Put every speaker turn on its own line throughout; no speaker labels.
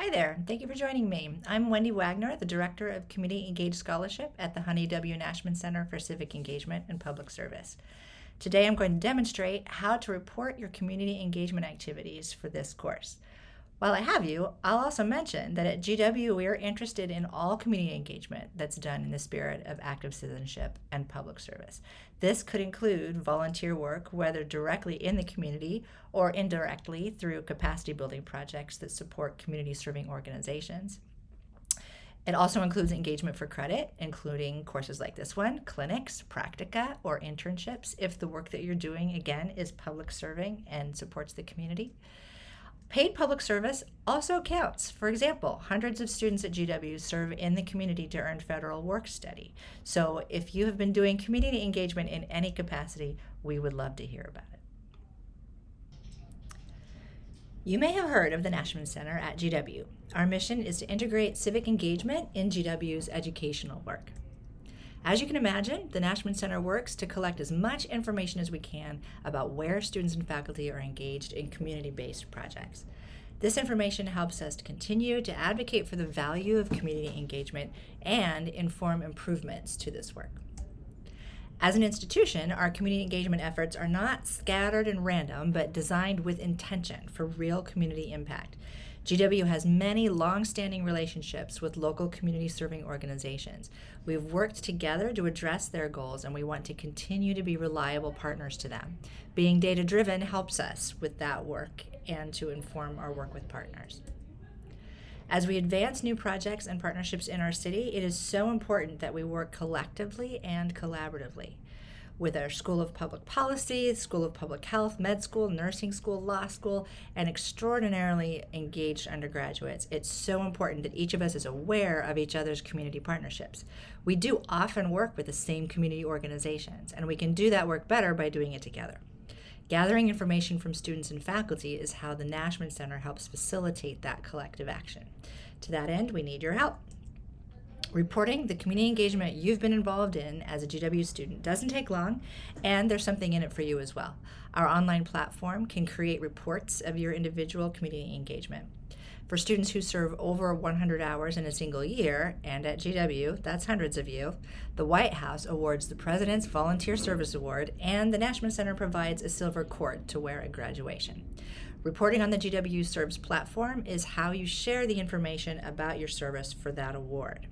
Hi there. Thank you for joining me. I'm Wendy Wagner, the Director of Community Engaged Scholarship at the Honey W. Nashman Center for Civic Engagement and Public Service. Today I'm going to demonstrate how to report your community engagement activities for this course. While I have you, I'll also mention that at GW we are interested in all community engagement that's done in the spirit of active citizenship and public service. This could include volunteer work, whether directly in the community or indirectly through capacity building projects that support community serving organizations. It also includes engagement for credit, including courses like this one, clinics, practica, or internships, if the work that you're doing, again, is public serving and supports the community. Paid public service also counts. For example, hundreds of students at GW serve in the community to earn federal work study. So if you have been doing community engagement in any capacity, we would love to hear about it. You may have heard of the Nashman Center at GW. Our mission is to integrate civic engagement in GW's educational work. As you can imagine, the Nashman Center works to collect as much information as we can about where students and faculty are engaged in community-based projects. This information helps us to continue to advocate for the value of community engagement and inform improvements to this work. As an institution, our community engagement efforts are not scattered and random, but designed with intention for real community impact. GW has many long-standing relationships with local community-serving organizations. We've worked together to address their goals, and we want to continue to be reliable partners to them. Being data-driven helps us with that work and to inform our work with partners. As we advance new projects and partnerships in our city, it is so important that we work collectively and collaboratively. With our School of Public Policy, School of Public Health, Med School, Nursing School, Law School, and extraordinarily engaged undergraduates, it's so important that each of us is aware of each other's community partnerships. We do often work with the same community organizations, and we can do that work better by doing it together. Gathering information from students and faculty is how the Nashman Center helps facilitate that collective action. To that end, we need your help. Reporting the community engagement you've been involved in as a GW student doesn't take long, and there's something in it for you as well. Our online platform can create reports of your individual community engagement. For students who serve over 100 hours in a single year, and at GW, that's hundreds of you, the White House awards the President's Volunteer Service Award, and the Nashman Center provides a silver cord to wear at graduation. Reporting on the GWServes platform is how you share the information about your service for that award.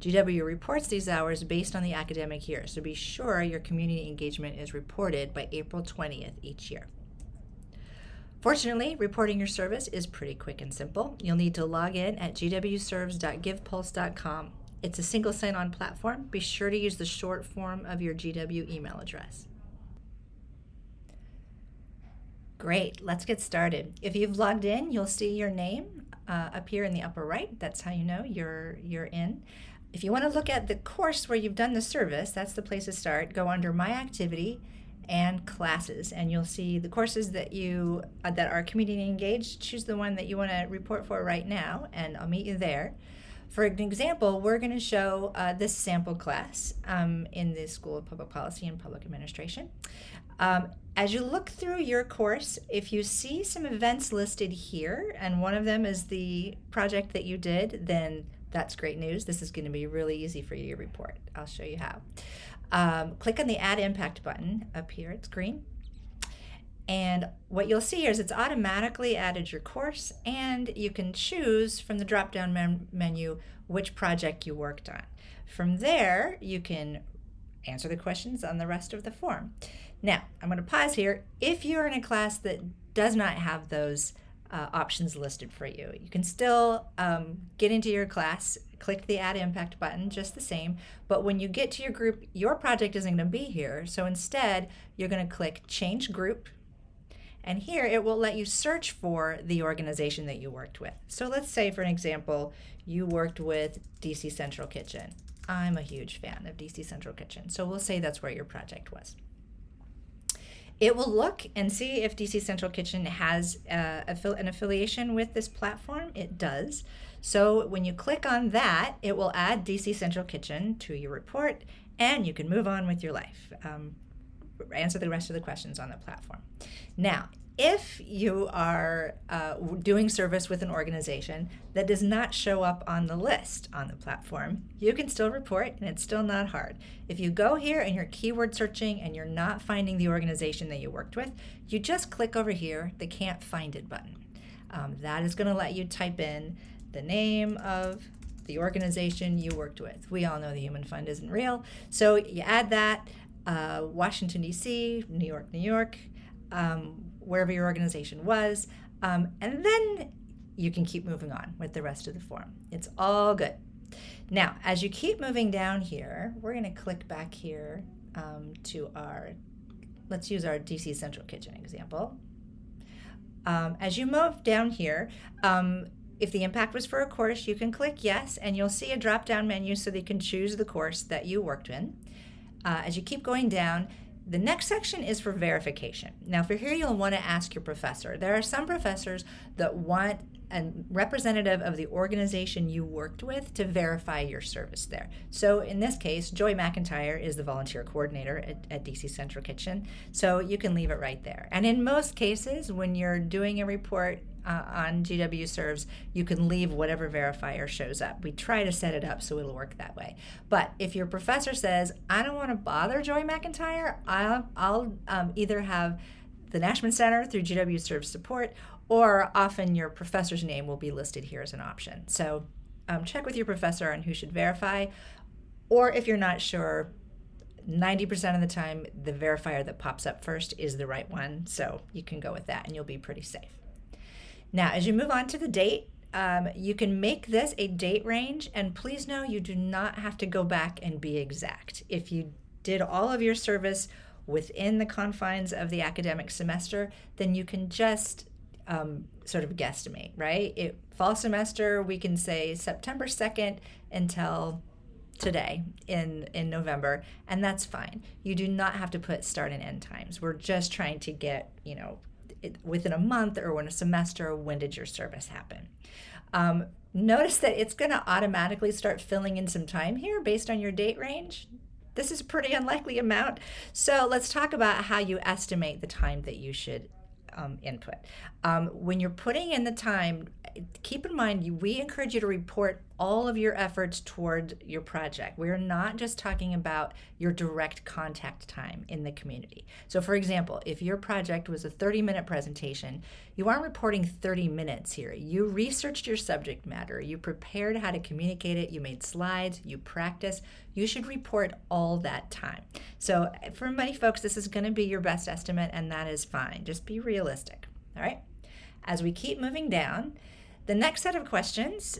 GW reports these hours based on the academic year, so be sure your community engagement is reported by April 20th each year. Fortunately, reporting your service is pretty quick and simple. You'll need to log in at gwserves.givepulse.com. It's a single sign-on platform. Be sure to use the short form of your GW email address. Great, let's get started. If you've logged in, you'll see your name up here in the upper right. That's how you know you're in. If you want to look at the course where you've done the service, that's the place to start. Go under My Activity and Classes, and you'll see the courses that are community engaged. Choose the one that you want to report for right now, and I'll meet you there. For an example, we're going to show this sample class in the School of Public Policy and Public Administration. As you look through your course, if you see some events listed here, and one of them is the project that you did, then that's great news. This is going to be really easy for you to report. I'll show you how. Click on the Add Impact button up here. It's green. And what you'll see is it's automatically added your course, and you can choose from the drop-down menu which project you worked on. From there, you can answer the questions on the rest of the form. Now, I'm going to pause here. If you're in a class that does not have those options listed for you, you can still get into your class, click the Add Impact button just the same, but when you get to your group, your project isn't going to be here, so instead you're going to click Change Group, and here it will let you search for the organization that you worked with. So let's say, for an example, you worked with DC Central Kitchen. I'm a huge fan of DC Central Kitchen, so we'll say that's where your project was. It will look and see if DC Central Kitchen has an affiliation with this platform. It does. So when you click on that, it will add DC Central Kitchen to your report, and you can move on with your life. Answer the rest of the questions on the platform. Now, If you are doing service with an organization that does not show up on the list on the platform, you can still report, and it's still not hard. If you go here and you're keyword searching and you're not finding the organization that you worked with, you just click over here, the Can't Find It button. That is going to let you type in the name of the organization you worked with. We all know the Human Fund isn't real, so you add that, Washington, D.C., New York, wherever your organization was, and then you can keep moving on with the rest of the form. It's all good. Now, as you keep moving down here, we're going to click back here to let's use our DC Central Kitchen example. As you move down here, if the impact was for a course, you can click yes, and you'll see a drop-down menu so that you can choose the course that you worked in. As you keep going down, the next section is for verification. Now, for here, you'll want to ask your professor. There are some professors that want a representative of the organization you worked with to verify your service there. So in this case, Joy McIntyre is the volunteer coordinator at DC Central Kitchen, so you can leave it right there. And in most cases, when you're doing a report on GWServes, you can leave whatever verifier shows up. We try to set it up so it'll work that way. But if your professor says, I don't want to bother Joy McIntyre, I'll either have the Nashman Center through GWServes support, or often your professor's name will be listed here as an option. So check with your professor on who should verify, or if you're not sure, 90% of the time, the verifier that pops up first is the right one, so you can go with that and you'll be pretty safe. Now, as you move on to the date, you can make this a date range, and please know you do not have to go back and be exact. If you did all of your service within the confines of the academic semester, then you can just sort of guesstimate, right? Fall semester, we can say September 2nd until today in November, and that's fine. You do not have to put start and end times. We're just trying to get, within a month or in a semester, when did your service happen? Notice that it's going to automatically start filling in some time here based on your date range. This is a pretty unlikely amount. So let's talk about how you estimate the time that you should input. When you're putting in the time, keep in mind, we encourage you to report all of your efforts toward your project. We're not just talking about your direct contact time in the community. So for example, if your project was a 30-minute presentation, you aren't reporting 30 minutes here. You researched your subject matter, you prepared how to communicate it, you made slides, you practiced. You should report all that time. So for many folks, this is going to be your best estimate, and that is fine. Just be realistic. All right? As we keep moving down, the next set of questions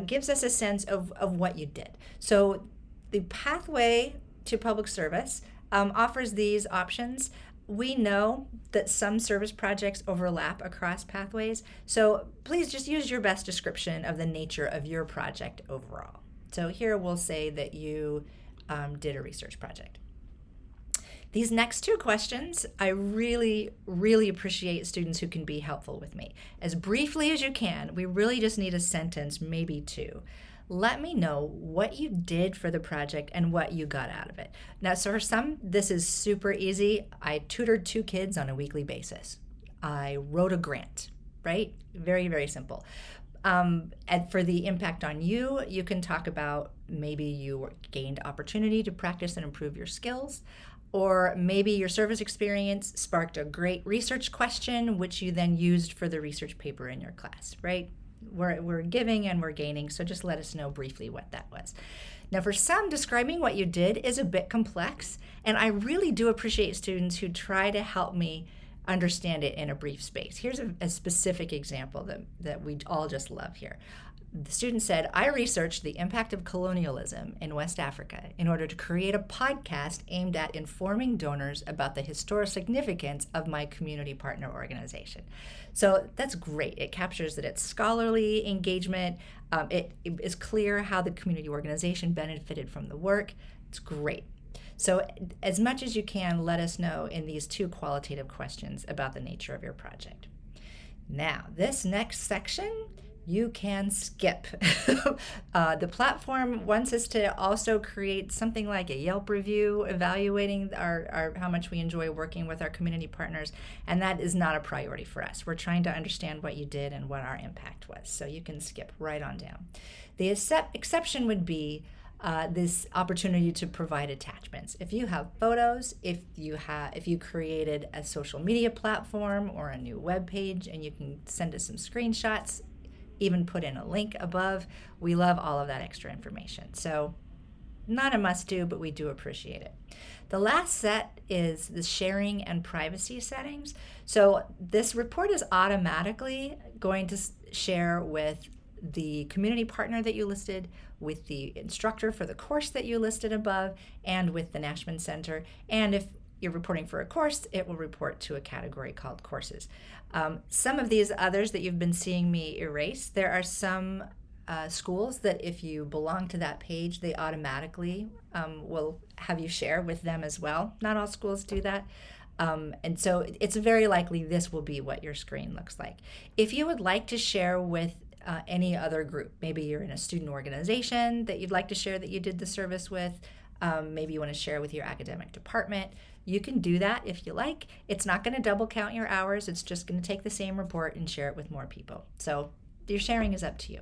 gives us a sense of what you did. So the pathway to public service offers these options. We know that some service projects overlap across pathways, so please just use your best description of the nature of your project overall. So here we'll say that you did a research project. These next two questions, I really, really appreciate students who can be helpful with me. As briefly as you can, we really just need a sentence, maybe two. Let me know what you did for the project and what you got out of it. Now, so for some, this is super easy. I tutored 2 kids on a weekly basis. I wrote a grant, right? Very, very simple. And for the impact on you, you can talk about maybe you gained opportunity to practice and improve your skills. Or maybe your service experience sparked a great research question, which you then used for the research paper in your class, right? We're giving and we're gaining, so just let us know briefly what that was. Now, for some, describing what you did is a bit complex, and I really do appreciate students who try to help me understand it in a brief space. Here's a specific example that we all just love here. The student said, I researched the impact of colonialism in West Africa in order to create a podcast aimed at informing donors about the historical significance of my community partner organization. So that's great. It captures that it's scholarly engagement. It is clear how the community organization benefited from the work. It's great. So as much as you can, let us know in these 2 qualitative questions about the nature of your project. Now, this next section You can skip. The platform wants us to also create something like a Yelp review evaluating our how much we enjoy working with our community partners, and that is not a priority for us. We're trying to understand what you did and what our impact was, so you can skip right on down. The exception would be this opportunity to provide attachments. If you have photos, if you created a social media platform or a new web page, and you can send us some screenshots, even put in a link above, we love all of that extra information. So not a must do, but we do appreciate it. The last set is the sharing and privacy settings. So this report is automatically going to share with the community partner that you listed, with the instructor for the course that you listed above, and with the Nashman Center. And if you're reporting for a course, it will report to a category called courses. Some of these others that you've been seeing me erase, there are some schools that if you belong to that page, they automatically will have you share with them as well. Not all schools do that. And so it's very likely this will be what your screen looks like. If you would like to share with any other group, maybe you're in a student organization that you'd like to share that you did the service with, maybe you want to share with your academic department, you can do that if you like. It's not going to double count your hours. It's just going to take the same report and share it with more people. So your sharing is up to you.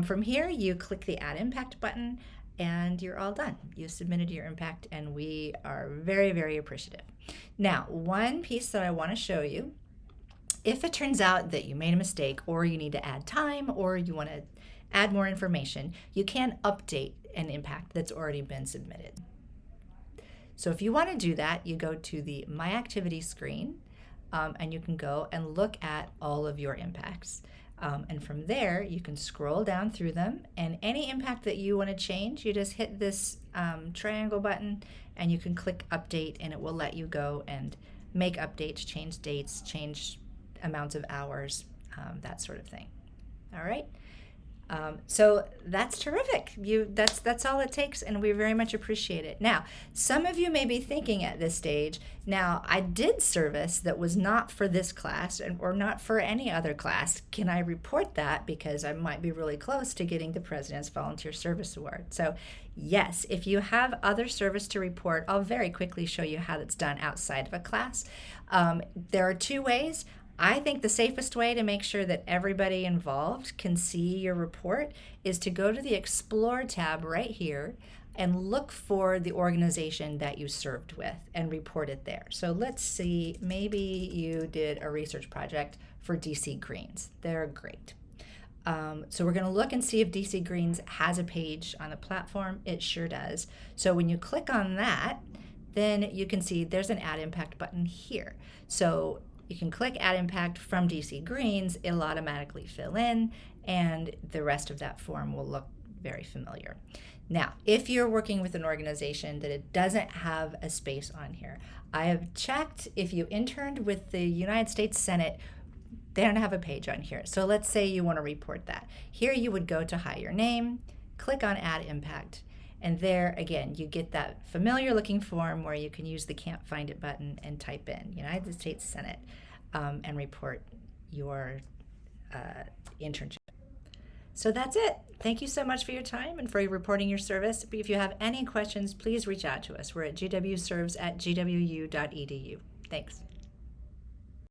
From here, you click the Add Impact button, and you're all done. You submitted your impact, and we are very, very appreciative. Now, one piece that I want to show you, if it turns out that you made a mistake, or you need to add time, or you want to add more information, you can update an impact that's already been submitted. So if you want to do that, you go to the My Activity screen, and you can go and look at all of your impacts. And from there, you can scroll down through them, and any impact that you want to change, you just hit this triangle button, and you can click Update, and it will let you go and make updates, change dates, change amounts of hours, that sort of thing. All right. So that's terrific. That's all it takes, and we very much appreciate it. Now, some of you may be thinking at this stage, now I did service that was not for this class or not for any other class. Can I report that because I might be really close to getting the President's Volunteer Service Award? So yes, if you have other service to report, I'll very quickly show you how that's done outside of a class. There are two ways. I think the safest way to make sure that everybody involved can see your report is to go to the Explore tab right here and look for the organization that you served with and report it there. So let's see, maybe you did a research project for DC Greens. They're great. So we're going to look and see if DC Greens has a page on the platform. It sure does. So when you click on that, then you can see there's an Add Impact button here. So you can click Add Impact from DC Greens, it'll automatically fill in, and the rest of that form will look very familiar. Now, if you're working with an organization that it doesn't have a space on here, I have checked if you interned with the United States Senate, they don't have a page on here. So let's say you want to report that. Here you would go to Hi Your Name, click on Add Impact, and there, again, you get that familiar looking form where you can use the Can't Find It button and type in United States Senate and report your internship. So that's it. Thank you so much for your time and for reporting your service. If you have any questions, please reach out to us. We're at GWServes@gwu.edu. Thanks.